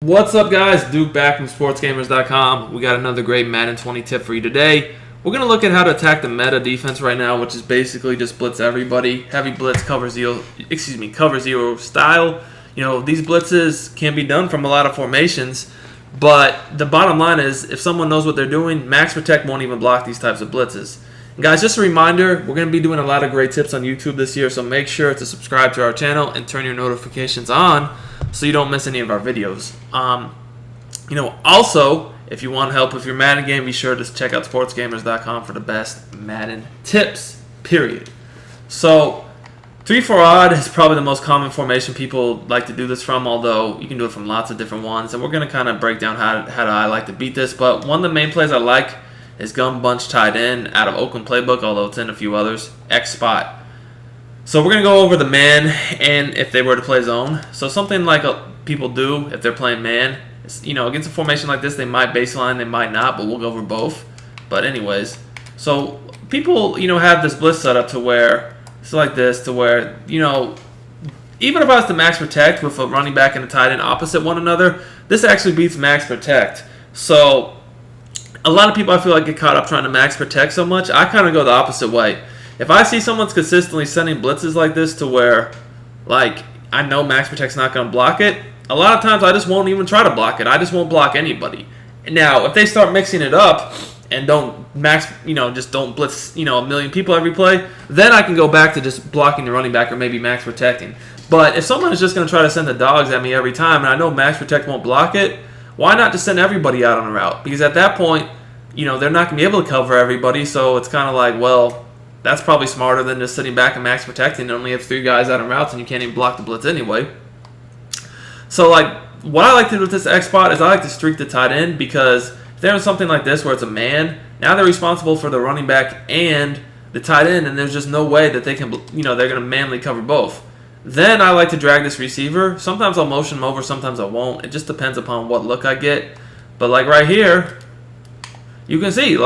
What's up, guys? Duke back from Sportsgamerz.com. We got another great Madden 20 tip for you today. We're going to look at how to attack the meta defense right now, which is basically just blitz everybody. Heavy blitz, cover zero style. You know, these blitzes can be done from a lot of formations, but the bottom line is if someone knows what they're doing, max protect won't even block these types of blitzes. And guys, just a reminder, we're going to be doing a lot of great tips on YouTube this year, so make sure to subscribe to our channel and turn your notifications on so you don't miss any of our videos. Also, if you want help with your Madden game, be sure to check out Sportsgamerz.com for the best Madden tips, period. So, 3-4 odd is probably the most common formation people like to do this from, although you can do it from lots of different ones. And we're going to kind of break down how I like to beat this. But one of the main plays I like is gun bunch tied in out of Oakland Playbook, although it's in a few others, X spot. So we're going to go over the man and if they were to play zone. So something like people do if they're playing man, against a formation like this, they might baseline, they might not, but we'll go over both. But anyways, so people, have this blitz set up to where it's like this, to where, even if I was to max protect with a running back and a tight end opposite one another, this actually beats max protect. So a lot of people, I feel like, get caught up trying to max protect so much. I kind of go the opposite way. If I see someone's consistently sending blitzes like this to where, I know max protect's not going to block it, a lot of times I just won't even try to block it. I just won't block anybody. Now, if they start mixing it up and don't max, just don't blitz, a million people every play, then I can go back to just blocking the running back or maybe max protecting. But if someone is just going to try to send the dogs at me every time and I know max protect won't block it, why not just send everybody out on a route? Because at that point, they're not going to be able to cover everybody, so it's kind of like, well, that's probably smarter than just sitting back and max protecting and only have 3 guys out on routes and you can't even block the blitz anyway. So, what I like to do with this X spot is I like to streak the tight end, because if they're in something like this where it's a man, now they're responsible for the running back and the tight end, and there's just no way that they can, they're going to manly cover both. Then I like to drag this receiver. Sometimes I'll motion him over, sometimes I won't. It just depends upon what look I get. But right here, you can see,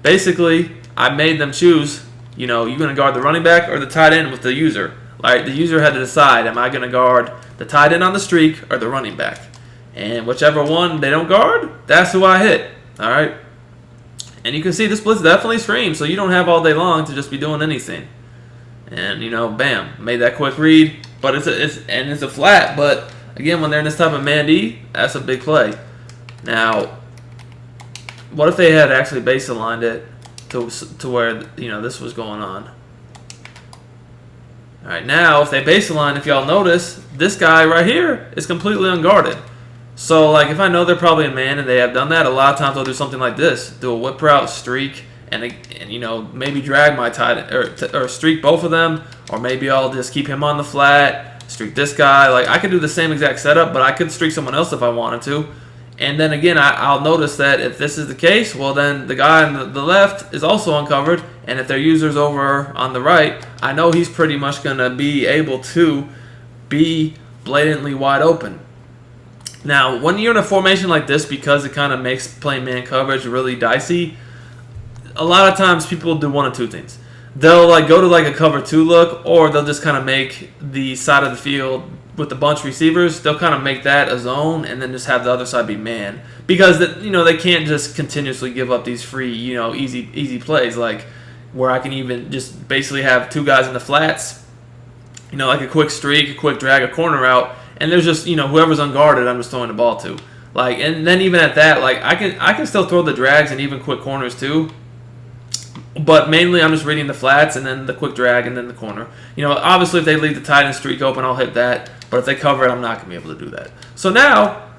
basically, I made them choose, you're going to guard the running back or the tight end with the user. The user had to decide, am I going to guard the tight end on the streak or the running back? And whichever one they don't guard, that's who I hit. All right? And you can see this blitz definitely screams, so you don't have all day long to just be doing anything. And, bam, made that quick read. But it's a flat, but again, when they're in this type of man D, that's a big play. Now, what if they had actually base aligned it to where, this was going on? All right, now, if they baseline, if y'all notice, this guy right here is completely unguarded. So, if I know they're probably a man and they have done that, a lot of times I'll do something like this. Do a whip route, streak, and maybe drag my tight end, or streak both of them, or maybe I'll just keep him on the flat, streak this guy. I could do the same exact setup, but I could streak someone else if I wanted to. And then again, I'll notice that if this is the case, well then the guy on the left is also uncovered, and if their user's over on the right, I know he's pretty much going to be able to be blatantly wide open. Now, when you're in a formation like this, because it kind of makes playing man coverage really dicey, a lot of times people do one of two things. They'll go to a cover 2 look, or they'll just kind of make the side of the field with the bunch receivers, they'll kind of make that a zone and then just have the other side be man, because they can't just continuously give up these free easy plays where I can even just basically have 2 guys in the flats, a quick streak, a quick drag, a corner out, and there's just whoever's unguarded, I'm just throwing the ball to. And then even at that, I can still throw the drags and even quick corners too. But mainly I'm just reading the flats and then the quick drag and then the corner. Obviously if they leave the tight end streak open, I'll hit that. But if they cover it, I'm not going to be able to do that. So now,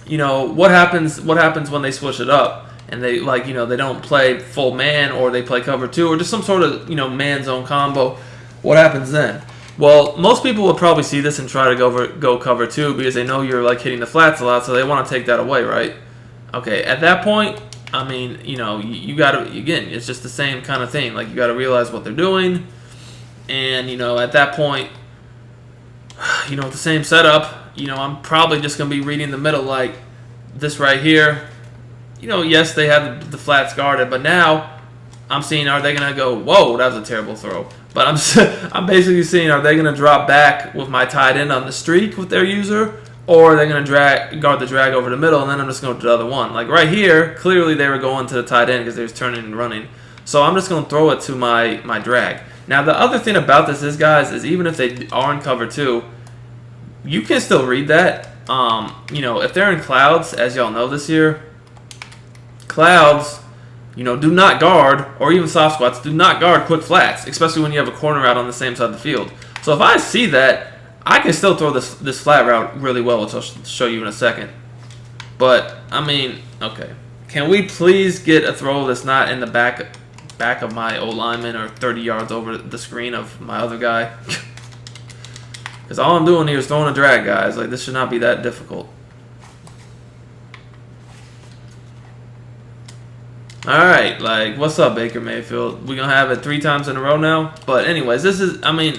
what happens when they switch it up and they they don't play full man, or they play cover 2, or just some sort of man zone combo? What happens then? Well, most people will probably see this and try to go cover 2 because they know you're hitting the flats a lot, so they want to take that away, right? Okay, at that point, I mean, you got to, again, it's just the same kind of thing. You got to realize what they're doing. And, at that point, with the same setup, I'm probably just going to be reading the middle like this right here. Yes, they have the flats guarded, but now I'm seeing, are they going to go, whoa, that was a terrible throw. But I'm basically seeing, are they going to drop back with my tight end on the streak with their user, or they're going to guard the drag over the middle, and then I'm just going to the other one. Like right here, clearly they were going to the tight end because they was turning and running. So I'm just going to throw it to my drag. Now the other thing about this is, guys, is even if they are in cover 2, you can still read that. You know, if they're in clouds, as y'all know this year, clouds, you know, do not guard, or even soft squats, do not guard quick flats, especially when you have a corner out on the same side of the field. So if I see that, I can still throw this flat route really well, which I'll show you in a second. But, I mean, okay. Can we please get a throw that's not in the back of my old lineman or 30 yards over the screen of my other guy? Because all I'm doing here is throwing a drag, guys. Like, this should not be that difficult. Alright, like, what's up, Baker Mayfield? We're going to have it 3 times in a row now. But anyways, this is, I mean,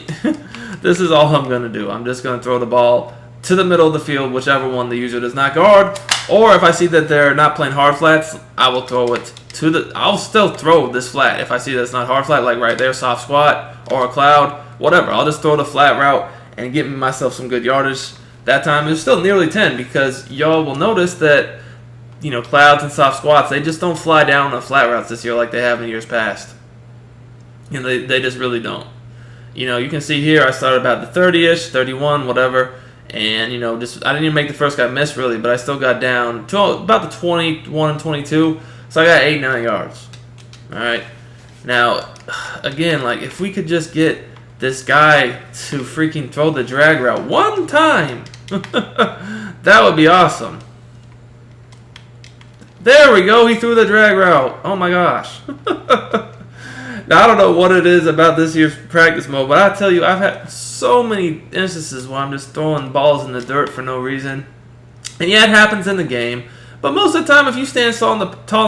this is all I'm going to do. I'm just going to throw the ball to the middle of the field, whichever one the user does not guard. Or if I see that they're not playing hard flats, I will throw it to the, I'll still throw this flat. If I see that it's not hard flat, like right there, soft squat or a cloud, whatever. I'll just throw the flat route and get myself some good yardage. That time it was still nearly 10 because y'all will notice that, you know, clouds and soft squats, they just don't fly down on flat routes this year like they have in years past. You know, they just really don't. You know, you can see here I started about the 30-ish, 31, whatever. And, you know, just I didn't even make the first guy miss, really, but I still got down to about the 21 and 22. So I got 8-9 yards. All right. Now, again, like, if we could just get this guy to freaking throw the drag route one time, that would be awesome. There we go. He threw the drag route. Oh, my gosh. Now, I don't know what it is about this year's practice mode, but I tell you, I've had so many instances where I'm just throwing balls in the dirt for no reason. And yeah, it happens in the game. But most of the time, if you stand tall in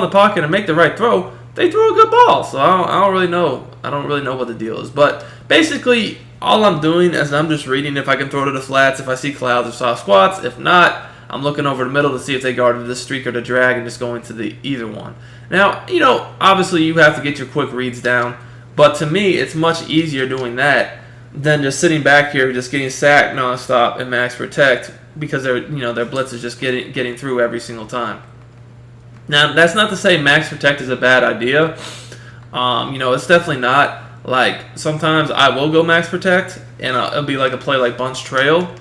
the pocket and make the right throw, they throw a good ball. So I don't really know. I don't really know what the deal is. But basically, all I'm doing is I'm just reading if I can throw to the flats, if I see clouds or soft squats. If not, I'm looking over the middle to see if they guarded the streak or the drag and just going to the either one. Now, you know, obviously you have to get your quick reads down, but to me, it's much easier doing that than just sitting back here just getting sacked nonstop and max protect because their blitz is just getting through every single time. Now, that's not to say max protect is a bad idea. You know, it's definitely not. Like, sometimes I will go max protect, and it'll be like a play like bunch trail.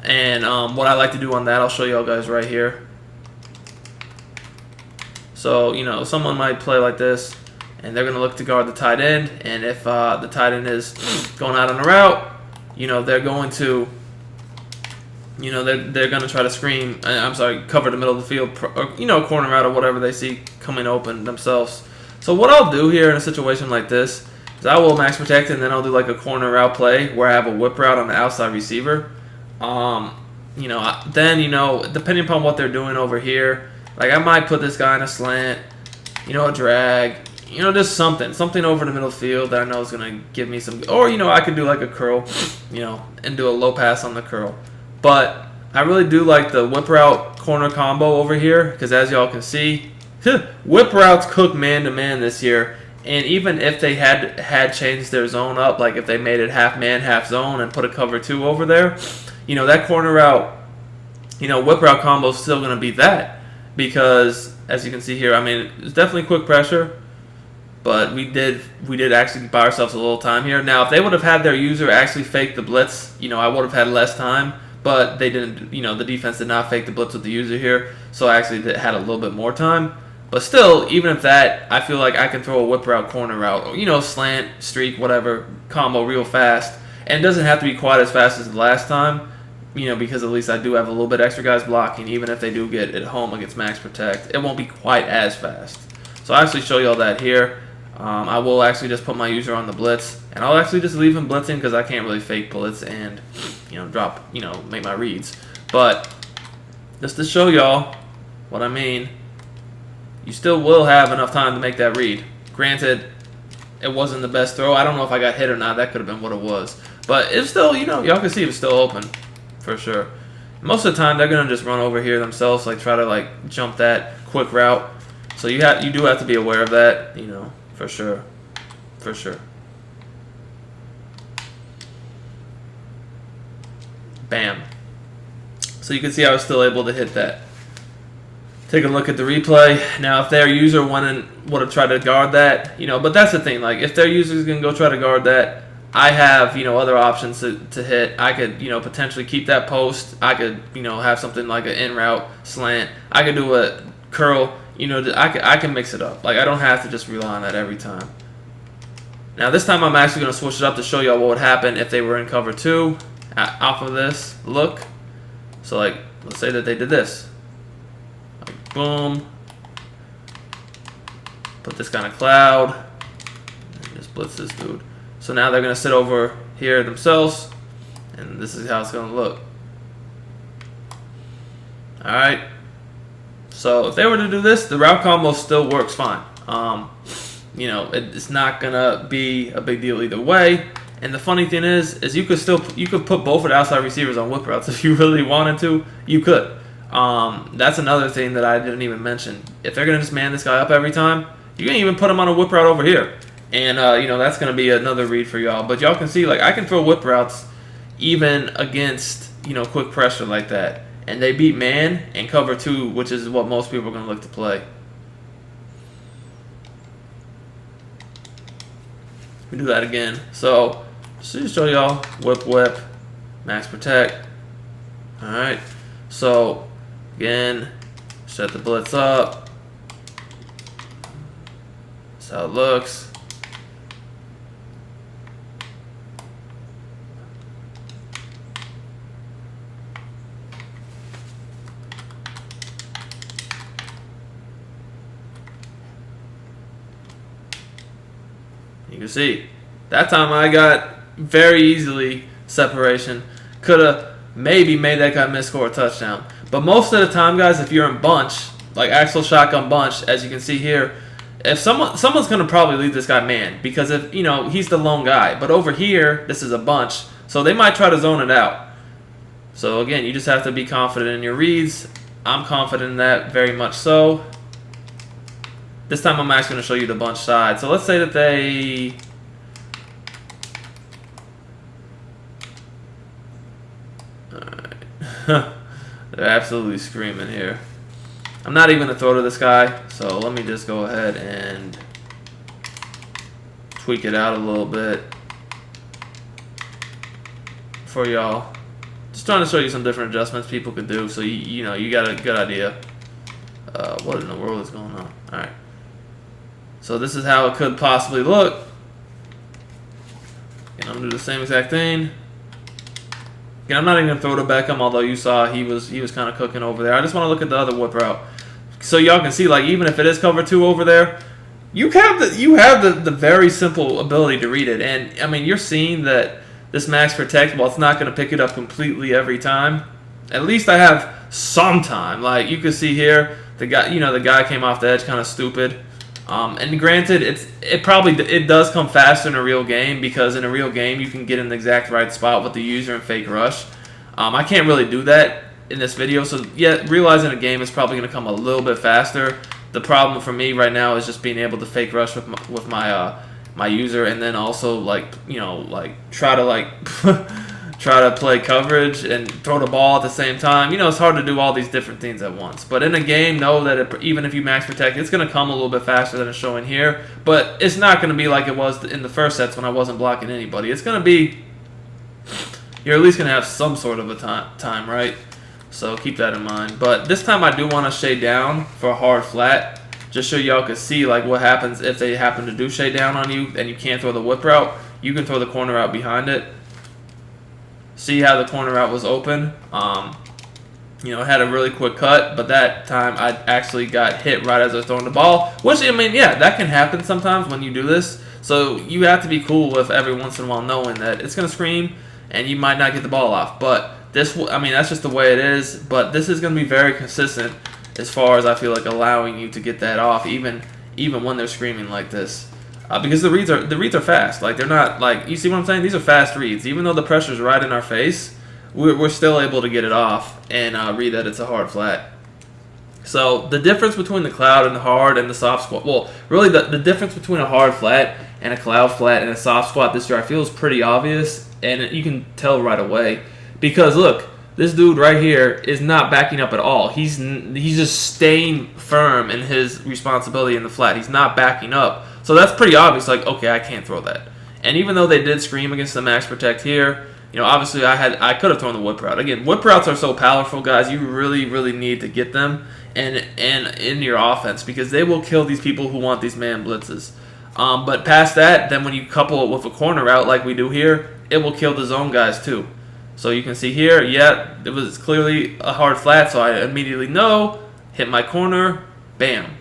And what I like to do on that, I'll show y'all guys right here. So, you know, someone might play like this, and they're going to look to guard the tight end. And if the tight end is going out on a route, you know, they're going to, you know, they're going to try to screen, cover the middle of the field, or, you know, corner route or whatever they see coming open themselves. So what I'll do here in a situation like this is I will max protect, and then I'll do like a corner route play where I have a whip route on the outside receiver. You know, then, you know, depending upon what they're doing over here, like I might put this guy in a slant, you know, a drag, you know, just something over the middle field that I know is going to give me some, or, you know, I could do like a curl, you know, and do a low pass on the curl. But I really do like the whip route corner combo over here because as y'all can see, whip routes cook man-to-man this year. And even if they had changed their zone up, like if they made it half man, half zone and put a cover 2 over there, you know, that corner route, you know, whip route combo is still going to be that. Because, as you can see here, I mean, it's definitely quick pressure. But we did actually buy ourselves a little time here. Now, if they would have had their user actually fake the blitz, you know, I would have had less time. But they didn't, you know, the defense did not fake the blitz with the user here. So I actually had a little bit more time. But still, even if that, I feel like I can throw a whip route, corner route, or, you know, slant, streak, whatever, combo real fast. And it doesn't have to be quite as fast as the last time, you know, because at least I do have a little bit extra guys blocking. Even if they do get it home against max protect, it won't be quite as fast. So I'll actually show you all that here. I will actually just put my user on the blitz, and I'll actually just leave him blitzing because I can't really fake blitz and, you know, make my reads. But just to show y'all what I mean, you still will have enough time to make that read. Granted, it wasn't the best throw. I don't know if I got hit or not. That could have been what it was. But it's still, you know, y'all can see it was still open for sure. Most of the time, they're going to just run over here themselves, like try to like jump that quick route. So you do have to be aware of that, you know, for sure. For sure. Bam. So you can see I was still able to hit that. Take a look at the replay. Now, if their user would have tried to guard that, but that's the thing. Like, if their user is going to go try to guard that, I have, other options to hit. I could, potentially keep that post. I could, have something like an in route slant. I could do a curl. I can mix it up. Like, I don't have to just rely on that every time. Now, this time I'm actually going to switch it up to show y'all what would happen if they were in cover 2 off of this look. So, like, let's say that they did this. Like, boom. Put this kind of cloud. And just blitz this dude. So now they're going to sit over here themselves. And this is how it's going to look. Alright. So if they were to do this, the route combo still works fine. It's not going to be a big deal either way. And the funny thing is you could put both of the outside receivers on whip routes if you really wanted to. You could. That's another thing that I didn't even mention. If they're going to just man this guy up every time, you can even put him on a whip route over here. And, that's going to be another read for y'all. But y'all can see, like, I can throw whip routes even against, quick pressure like that. And they beat man and cover 2, which is what most people are going to look to play. We do that again. So, just to show y'all, whip, max protect. Alright. So, again, set the blitz up. That's how it looks. You can see, that time I got very easily separation. Could have maybe made that guy miss score a touchdown. But most of the time, guys, if you're in bunch, like actual shotgun bunch, as you can see here, if someone's going to probably leave this guy man. Because if, he's the lone guy. But over here, this is a bunch. So they might try to zone it out. So again, you just have to be confident in your reads. I'm confident in that, very much so. This time I'm actually going to show you the bunch side. So let's say that they... Alright. They're absolutely screaming here. I'm not even going to throw to this guy. So let me just go ahead and tweak it out a little bit for y'all. Just trying to show you some different adjustments people could do. So, you got a good idea. What in the world is going on? Alright. So this is how it could possibly look. And I'm gonna do the same exact thing. Again, I'm not even gonna throw to Beckham, although you saw he was kind of cooking over there. I just want to look at the other whip route, so y'all can see, like, even if it is cover 2 over there, you have the very simple ability to read it. And I mean, you're seeing that this max protect, while it's not gonna pick it up completely every time, at least I have some time. Like you can see here, the guy came off the edge kind of stupid. And granted, it does come faster in a real game, because in a real game you can get in the exact right spot with the user and fake rush. I can't really do that in this video, so yeah, realizing a game is probably going to come a little bit faster. The problem for me right now is just being able to fake rush with my user, and then also try to play coverage and throw the ball at the same time. It's hard to do all these different things at once. But in a game, know that even if you max protect, it's going to come a little bit faster than it's showing here. But it's not going to be like it was in the first sets when I wasn't blocking anybody. It's going to be, you're at least going to have some sort of a time, right? So keep that in mind. But this time I do want to shade down for a hard flat, just so y'all can see like what happens if they happen to do shade down on you and you can't throw the whip route. You can throw the corner route behind it. See how the corner route was open? It had a really quick cut, but that time I actually got hit right as I was throwing the ball. Which, I mean, yeah, that can happen sometimes when you do this. So you have to be cool with every once in a while knowing that it's going to scream and you might not get the ball off. But that's just the way it is. But this is going to be very consistent as far as I feel like allowing you to get that off, even when they're screaming like this. Because the reads are fast. Like, they're not, like, you see what I'm saying? These are fast reads. Even though the pressure's right in our face, we're still able to get it off and read that it's a hard flat. So the difference between the cloud and the hard and the soft squat, well, really the difference between a hard flat and a cloud flat and a soft squat this year I feel is pretty obvious, and you can tell right away. Because look, this dude right here is not backing up at all. He's just staying firm in his responsibility in the flat. He's not backing up. So that's pretty obvious. Like, okay, I can't throw that. And even though they did scream against the max protect here, you know, obviously I could have thrown the whip route. Again, whip routes are so powerful, guys. You really need to get them and in your offense, because they will kill these people who want these man blitzes. But past that, then when you couple it with a corner route like we do here, it will kill the zone guys too. So you can see here, yeah, it was clearly a hard flat, so I immediately know, hit my corner, bam.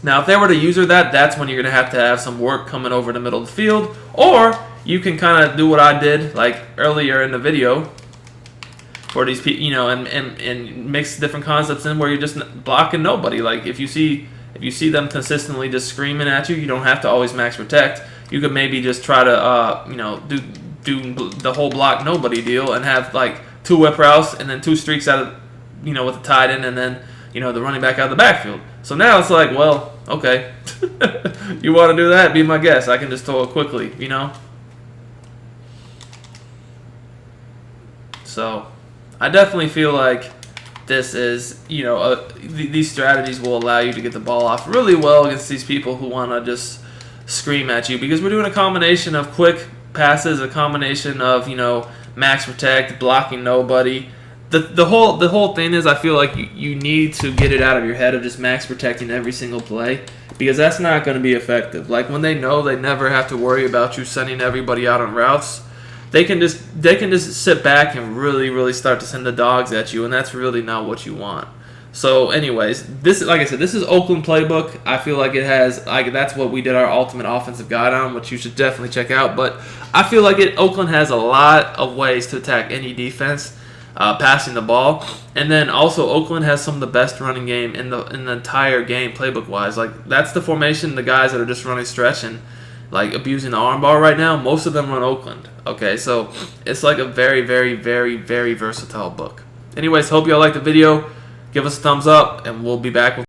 Now, if they were to user that, that's when you're going to have some work coming over the middle of the field. Or you can kind of do what I did, like earlier in the video, for these people, you know, and mix different concepts in where you're just blocking nobody. Like if you see them consistently just screaming at you, you don't have to always max protect. You could maybe just try to, you know, do the whole block nobody deal and have like 2 whip routes and then 2 streaks out of, you know, with the tight end and then, you know, the running back out of the backfield. So now it's like, well, okay, you want to do that? Be my guest. I can just throw it quickly, you know. So I definitely feel like this is, you know, these strategies will allow you to get the ball off really well against these people who want to just scream at you, because we're doing a combination of quick passes, a combination of, you know, max protect, blocking nobody. The whole thing is, I feel like you need to get it out of your head of just max protecting every single play, because that's not going to be effective. Like when they know they never have to worry about you sending everybody out on routes, they can just sit back and really start to send the dogs at you, and that's really not what you want. So anyways, this, like I said, this is Oakland playbook. I feel like it has, like, that's what we did our ultimate offensive guide on, which you should definitely check out. But I feel like Oakland has a lot of ways to attack any defense, passing the ball, and then also Oakland has some of the best running game in the entire game playbook wise. Like that's the formation. The guys that are just running stretch and like abusing the armbar right now, most of them run Oakland. Okay, so it's like a very versatile book. Anyways, hope y'all liked the video. Give us a thumbs up, and we'll be back with